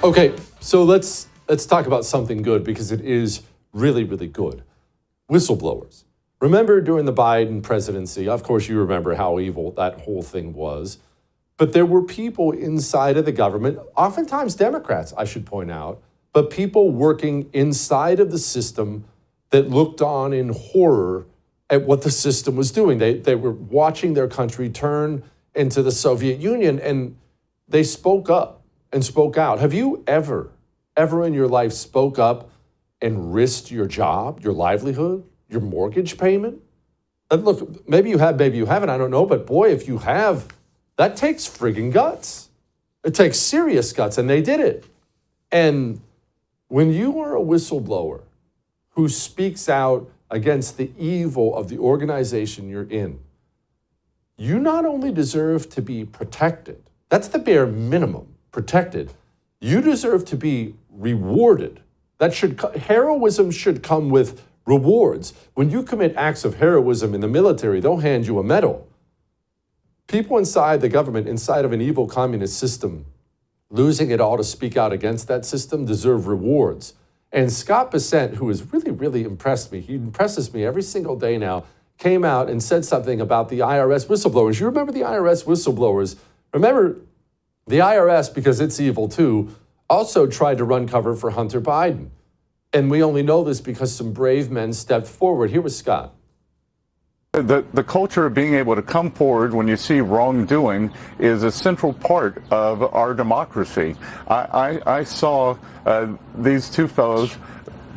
Okay, so let's talk about something good, because it is really, really good. Whistleblowers. Remember during the Biden presidency, of course you remember how evil that whole thing was, but there were people inside of the government, oftentimes Democrats, I should point out, but people working inside of the system that looked on in horror at what the system was doing. They were watching their country turn into the Soviet Union, and they spoke up and spoke out. Have you ever in your life spoke up and risked your job, your livelihood, your mortgage payment? And look, maybe you have, maybe you haven't, I don't know, but boy, if you have, that takes friggin' guts. It takes serious guts, and they did it. And when you are a whistleblower who speaks out against the evil of the organization you're in, you not only deserve to be protected, that's the bare minimum, protected, you deserve to be rewarded. Heroism should come with rewards. When you commit acts of heroism in the military, they'll hand you a medal. People inside the government, inside of an evil communist system, losing it all to speak out against that system, deserve rewards. And Scott Bessent, who has really, really impressed me, he impresses me every single day now, came out and said something about the IRS whistleblowers. You remember the IRS whistleblowers? Remember, the IRS, because it's evil too, also tried to run cover for Hunter Biden. And we only know this because some brave men stepped forward. Here was Scott. The culture of being able to come forward when you see wrongdoing is a central part of our democracy. I saw these two fellows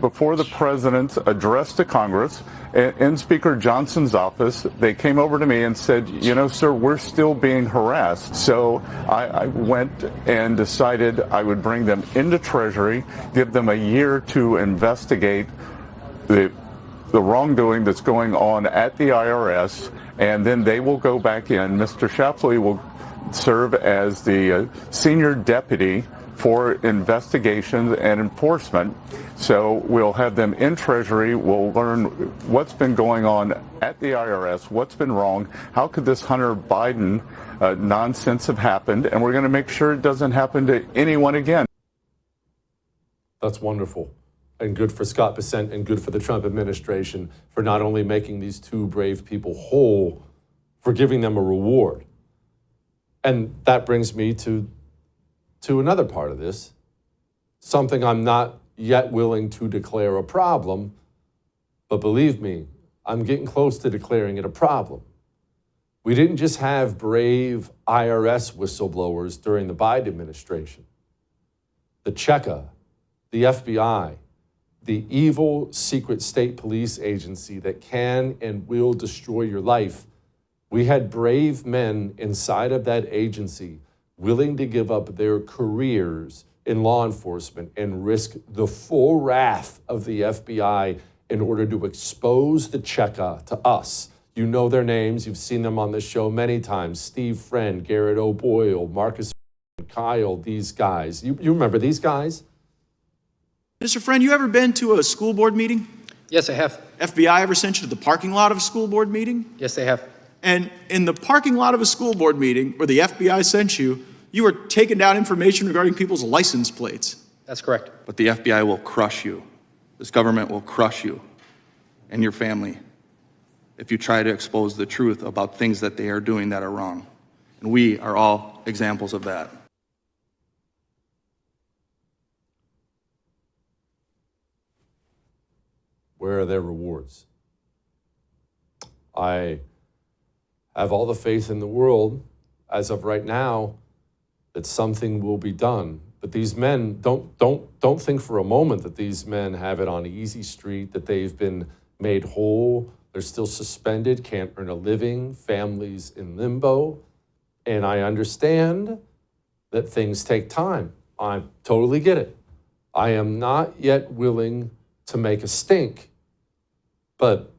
before the president's address to Congress in Speaker Johnson's office. They came over to me and said, you know, sir, we're still being harassed. So I went and decided I would bring them into Treasury, give them a year to investigate the wrongdoing that's going on at the IRS, and then they will go back in. Mr. Shapley will serve as the senior deputy for investigations and enforcement. So we'll have them in Treasury. We'll learn what's been going on at the IRS, what's been wrong, how could this Hunter Biden nonsense have happened, and we're going to make sure it doesn't happen to anyone again. That's wonderful. And good for Scott Bessent and good for the Trump administration for not only making these two brave people whole, for giving them a reward. And that brings me to another part of this, something I'm not yet willing to declare a problem, but believe me, I'm getting close to declaring it a problem. We didn't just have brave IRS whistleblowers during the Biden administration. The Cheka, the FBI, the evil secret state police agency that can and will destroy your life. We had brave men inside of that agency willing to give up their careers in law enforcement and risk the full wrath of the FBI in order to expose the Cheka to us. You know their names. You've seen them on the show many times. Steve Friend, Garrett O'Boyle, Marcus, Kyle, these guys. You remember these guys? Mr. Friend, you ever been to a school board meeting? Yes, I have. FBI ever sent you to the parking lot of a school board meeting? Yes, they have. And in the parking lot of a school board meeting where the FBI sent you, you were taking down information regarding people's license plates. That's correct. But the FBI will crush you. This government will crush you and your family if you try to expose the truth about things that they are doing that are wrong. And we are all examples of that. Where are their rewards? I have all the faith in the world, as of right now, that something will be done. But these men, don't think for a moment that these men have it on easy street, that they've been made whole. They're still suspended, can't earn a living, families in limbo. And I understand that things take time. I totally get it. I am not yet willing to make a stink. But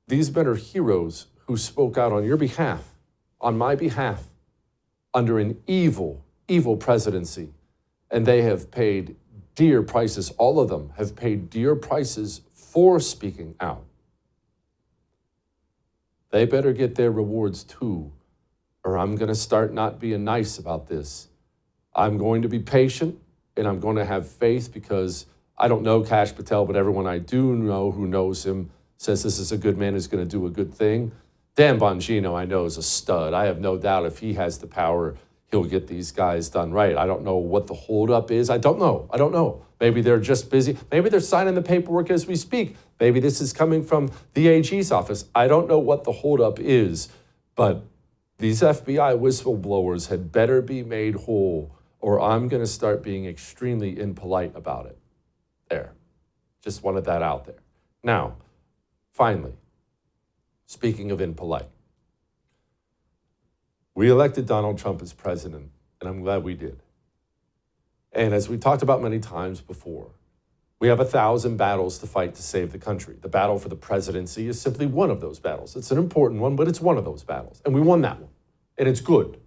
these men are heroes who spoke out on your behalf, on my behalf, under an evil, evil presidency. And they have paid dear prices. All of them have paid dear prices for speaking out. They better get their rewards too, or I'm going to start not being nice about this. I'm going to be patient, and I'm going to have faith because I don't know Kash Patel, but everyone I do know who knows him says this is a good man who's going to do a good thing. Dan Bongino, I know, is a stud. I have no doubt if he has the power, he'll get these guys done right. I don't know what the holdup is. I don't know. Maybe they're just busy. Maybe they're signing the paperwork as we speak. Maybe this is coming from the AG's office. I don't know what the holdup is, but these FBI whistleblowers had better be made whole, or I'm going to start being extremely impolite about it. There. Just wanted that out there. Now, finally, speaking of impolite, we elected Donald Trump as president, and I'm glad we did. And as we talked about many times before, we have 1,000 battles to fight to save the country. The battle for the presidency is simply one of those battles. It's an important one, but it's one of those battles. And we won that one, and it's good.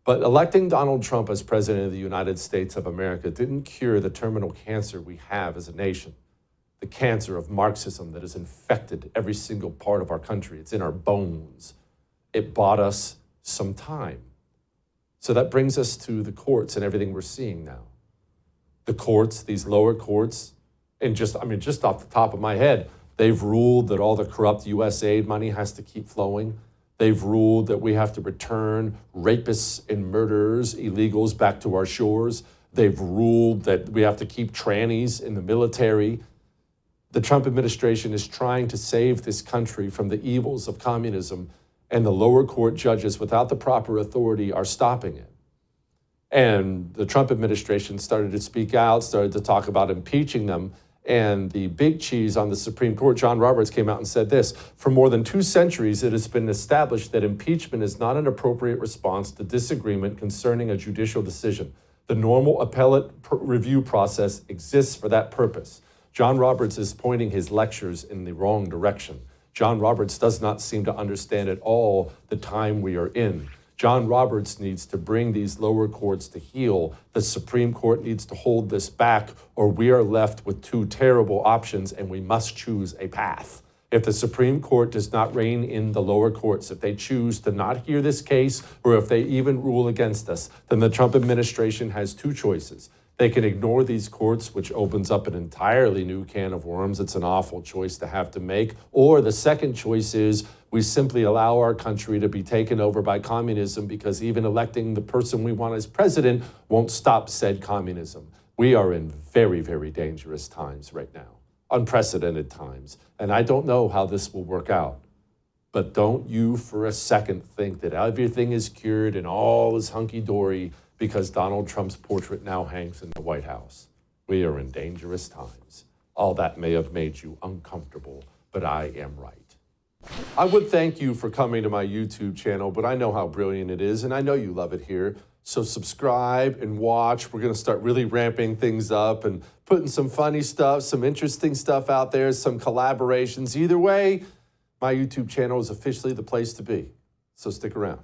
But electing Donald Trump as president of the United States of America didn't cure the terminal cancer we have as a nation, the cancer of Marxism that has infected every single part of our country. It's in our bones. It bought us some time. So that brings us to the courts and everything we're seeing now. The courts, these lower courts, and just off the top of my head, they've ruled that all the corrupt U.S. aid money has to keep flowing. They've ruled that we have to return rapists and murderers, illegals back to our shores. They've ruled that we have to keep trannies in the military. The Trump administration is trying to save this country from the evils of communism, and the lower court judges, without the proper authority, are stopping it. And the Trump administration started to speak out, started to talk about impeaching them. And the big cheese on the Supreme Court, John Roberts, came out and said this: for more than 2 centuries, it has been established that impeachment is not an appropriate response to disagreement concerning a judicial decision. The normal appellate review process exists for that purpose. John Roberts is pointing his lectures in the wrong direction. John Roberts does not seem to understand at all the time we are in. John Roberts needs to bring these lower courts to heel. The Supreme Court needs to hold this back, or we are left with 2 terrible options, and we must choose a path. If the Supreme Court does not rein in the lower courts, if they choose to not hear this case, or if they even rule against us, then the Trump administration has 2 choices. They can ignore these courts, which opens up an entirely new can of worms. It's an awful choice to have to make. Or the second choice is we simply allow our country to be taken over by communism, because even electing the person we want as president won't stop said communism. We are in very, very dangerous times right now, unprecedented times. And I don't know how this will work out. But don't you for a second think that everything is cured and all is hunky-dory because Donald Trump's portrait now hangs in the White House. We are in dangerous times. All that may have made you uncomfortable, but I am right. I would thank you for coming to my YouTube channel, but I know how brilliant it is, and I know you love it here. So subscribe and watch. We're going to start really ramping things up and putting some funny stuff, some interesting stuff out there, some collaborations. Either way, my YouTube channel is officially the place to be. So stick around.